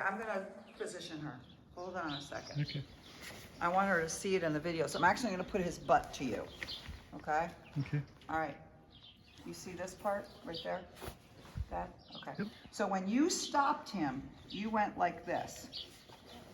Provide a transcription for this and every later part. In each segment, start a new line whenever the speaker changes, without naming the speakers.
I'm gonna position her. Hold on a second.
Okay.
I want her to see it in the video, so I'm actually gonna put his butt to you, okay?
Okay.
All right. You see this part right there? That? Okay.
Yep.
So when you stopped him, you went like this.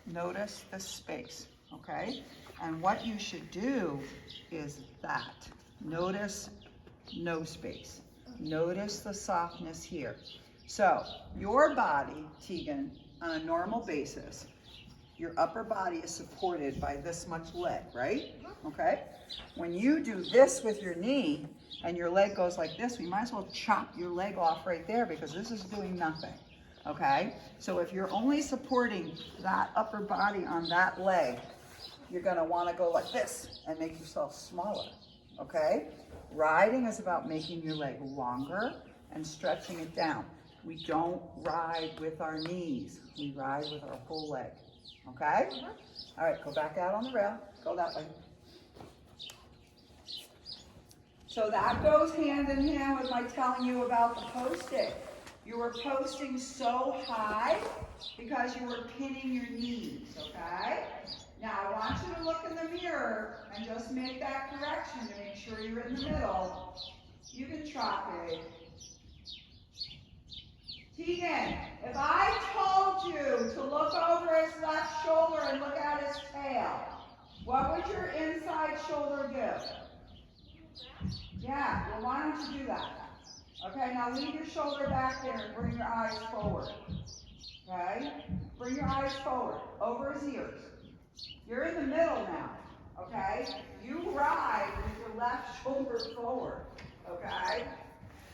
Notice the space, okay? And what you should do is that. Notice no space. Notice the softness here. So your body, Tegan, on a normal basis, your upper body is supported by this much leg, right? Okay? When you do this with your knee and your leg goes like this, we might as well chop your leg off right there because this is doing nothing. Okay? So if you're only supporting that upper body on that leg, you're going to want to go like this and make yourself smaller. Okay? Riding is about making your leg longer and stretching it down. We don't ride with our knees. We ride with our whole leg. Okay? All right, go back out on the rail. Go that way. So that goes hand in hand with my telling you about the posting. You were posting so high because you were pinning your knees, okay? Now I want you to look in the mirror and just make that correction to make sure you're in the middle. You can trot, babe. Tegan, if I told you to look over his left shoulder and look at his tail, what would your inside shoulder do? Yeah, well why don't you do that? Okay, now leave your shoulder back there and bring your eyes forward. Okay? Bring your eyes forward, over his ears. You're in the middle now, okay? You ride with your left shoulder forward, okay?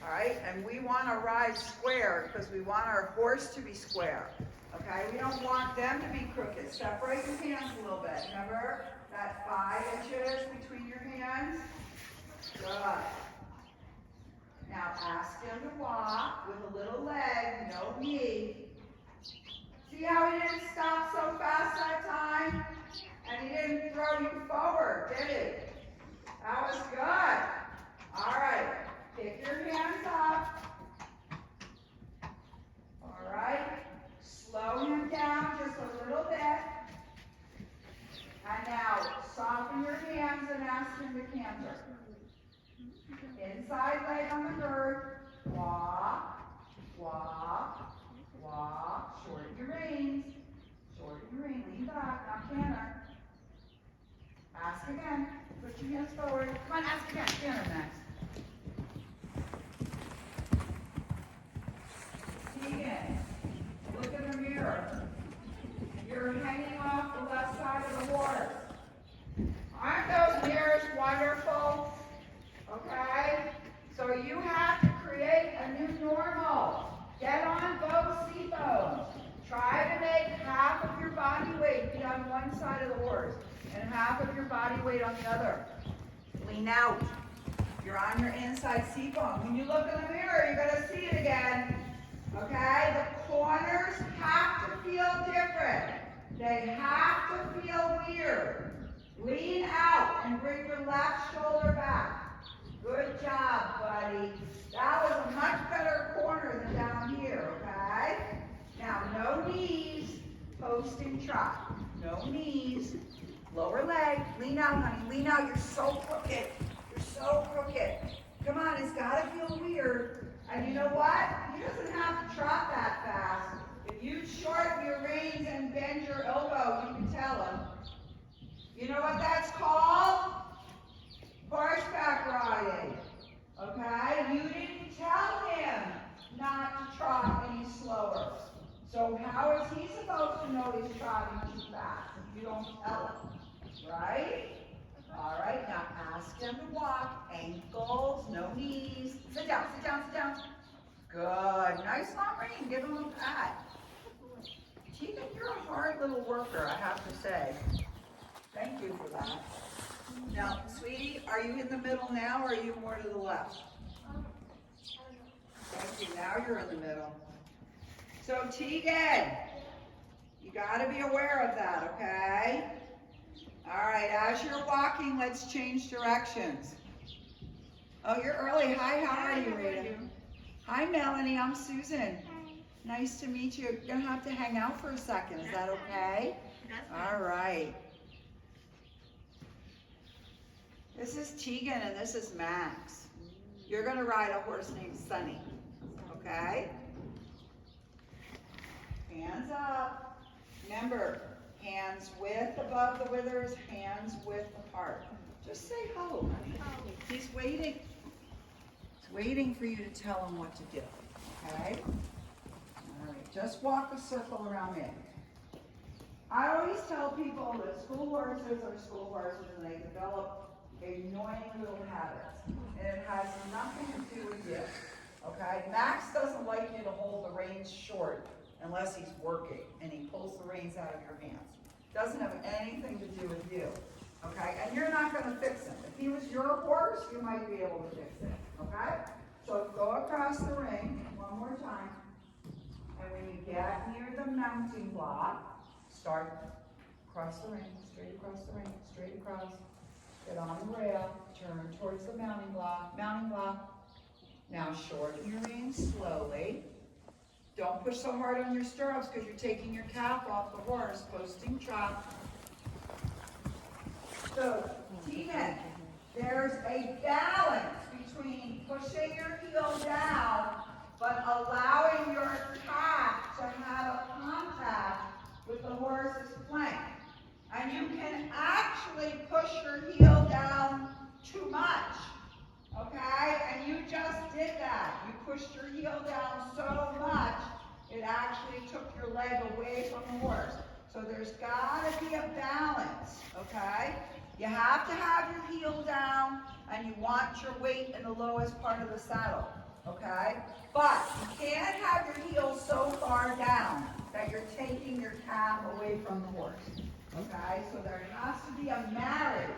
All right, and we want to ride square because we want our horse to be square, okay? We don't want them to be crooked. Separate your hands a little bit. Remember that 5 inches between your hands? Good. Now ask him to walk with a little leg, no knee. See how he didn't stop so fast that time? And he didn't throw you forward, did he? That was good. All right. Pick your hands up. All right. Slow him down just a little bit. And now soften your hands and ask him to canter. Inside leg on the girth. Walk, walk, walk. Shorten your reins. Shorten your reins. Lean back, not canter. Ask again. Put your hands forward. Come on, ask again. Canter next. Tegan, look in the mirror. You're hanging off the left side of the horse. Aren't those mirrors wonderful? Okay? So you have to create a new normal. Get on both seat bones. Try to make half of your body weight be on one side of the horse and half of your body weight on the other. Lean out. You're on your inside seat bone. When you look in the mirror, you're going to see it again. Okay? The corners have to feel different. They have to feel weird. Lean out and bring your left shoulder back. Good job, buddy. That was a much better corner than down here, okay? Now, no knees, posting trot. No knees. Lower leg. Lean out, honey. Lean out. You're so crooked. You're so crooked. Come on, it's got to feel weird. And you know what? He doesn't have to trot that fast. If you shorten your reins and bend your elbow, you can tell him. You know what that's called? Horseback riding. Okay? You didn't tell him not to trot any slower. So how is he supposed to know he's trotting too fast if you don't tell him? Right? All right, now ask him to walk. Ankles, no knees. Sit down, sit down, sit down. Good. Nice long rein. Give him a little pat. Tegan, you're a hard little worker, I have to say. Thank you for that. Now, sweetie, are you in the middle now or are you more to the left? Thank you. Now you're in the middle. So, Tegan, you got to be aware of that, okay? All right, as you're walking, let's change directions. Oh, you're early. Hi, how are you, Rita? Hi, Melanie. I'm Susan.
Nice to meet you. You're gonna have to hang out for a second. Is that okay?
That's fine.
All right. This is Tegan and this is Max. You're gonna ride a horse named Sunny, okay? Hands up. Remember, hands width above the withers, hands width apart. Just say ho, honey. He's waiting. He's waiting for you to tell him what to do, okay? All right, just walk a circle around me. I always tell people that school horses are school horses and they develop annoying little habits. And it has nothing to do with you, okay? Max doesn't like you to hold the reins short unless he's working and he pulls the reins out of your hands. Doesn't have anything to do with you, okay? And you're not gonna fix him. If he was your horse, you might be able to fix it, okay? So go across the ring one more time. And when you get near the mounting block, start across the ring, straight across the ring, straight across. Get on the rail, turn towards the mounting block, Now shorten your reins slowly. Don't push so hard on your stirrups because you're taking your cap off the horse, posting trot. So, Tegan, there's a balance between pushing your heel down but allowing your cap to have a contact with the horse's flank. And you can actually push your heel down too much, okay? And you just did that. You pushed your heel down so much, it actually took your leg away from the horse. So there's gotta be a balance, okay? You have to have your heel down, and you want your weight in the lowest part of the saddle, okay? But you can't have your heel so far down that you're taking your cap away from the horse. Okay, so there has to be a marriage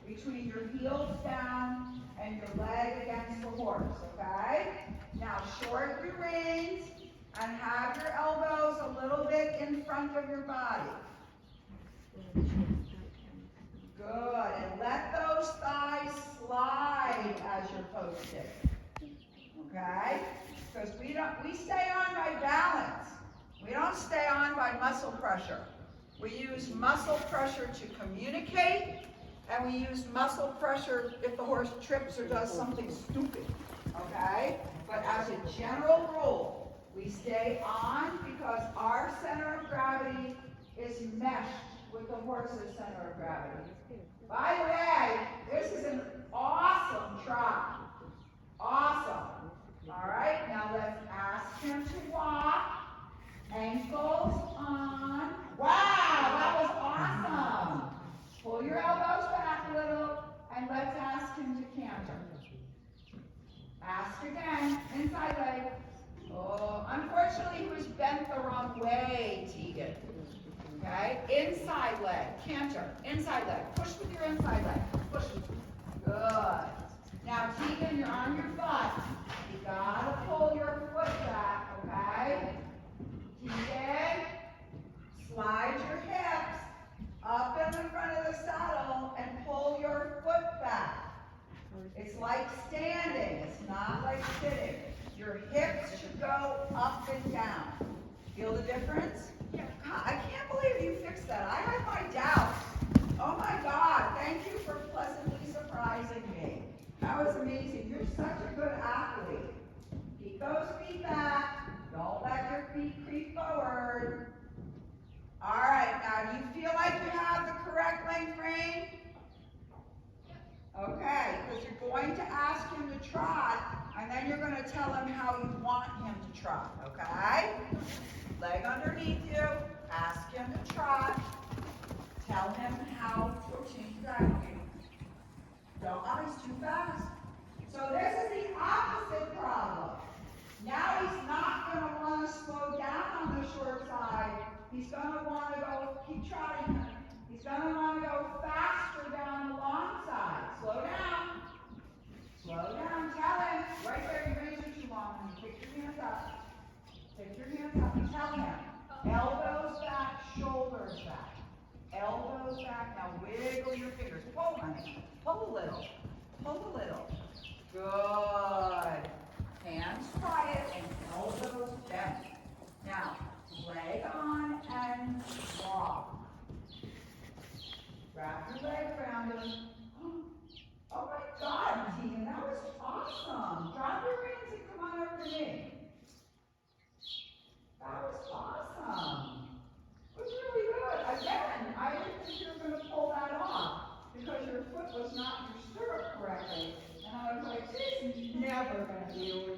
between your heels down and your leg against the horse, okay? Now shorten your reins and have your elbows a little bit in front of your body. Good, and let those thighs slide as you're posting, okay? Because we stay on by balance. We don't stay on by muscle pressure. We use muscle pressure to communicate, and we use muscle pressure if the horse trips or does something stupid, okay? But as a general rule, we stay on because our center of gravity is meshed with the horse's center of gravity. By the way, this is an awesome trot. Awesome. All right, now let's ask him to walk. Ankles on. Wow, that was awesome. Pull your elbows back a little, and let's ask him to canter. Ask again, inside leg. Oh, unfortunately, he was bent the wrong way, Tegan. Okay, inside leg, canter, inside leg. Push with your inside leg. Push. Good. Now, Tegan, you're on your butt. You gotta pull your foot back, okay? Tegan, slide your hips up in the front of the saddle and pull your foot back. It's like standing, it's not like sitting. Your hips should go up and down. Feel the difference? Yeah. I can't believe you fixed that. I had my doubts. Oh my God, thank you for pleasantly surprising me. That was amazing. You're such a good athlete. Keep those feet back. Don't let your feet creep forward. All right, now do you feel like you have the correct length rein? Okay, because you're going to ask him to trot, and then you're going to tell him how you want him to trot, okay? Leg underneath you, ask him to trot, tell him how to change gravity. Don't always too fast. So this is the opposite problem. Now he's not going to want to slow down on the short side. He's going to want to go, keep trotting him. He's going to want to go faster down the long side. Slow down. Slow down. Tell him. Right there, your reins are too long. Pick your hands up. Pick your hands up and tell him. Elbows back, shoulders back. Elbows back. Now wiggle your fingers. Pull, honey. Pull a little. Pull a little. Good. Hands quiet and elbows bent.
leg on and walk. Wrap your leg around him. Oh my God, Tina, that was awesome. Drop your reins and come on over to me. That was awesome. It was really good. Again, I didn't think you were going to pull that off because your foot was not in your stirrup correctly. And I was like, she's never going to be able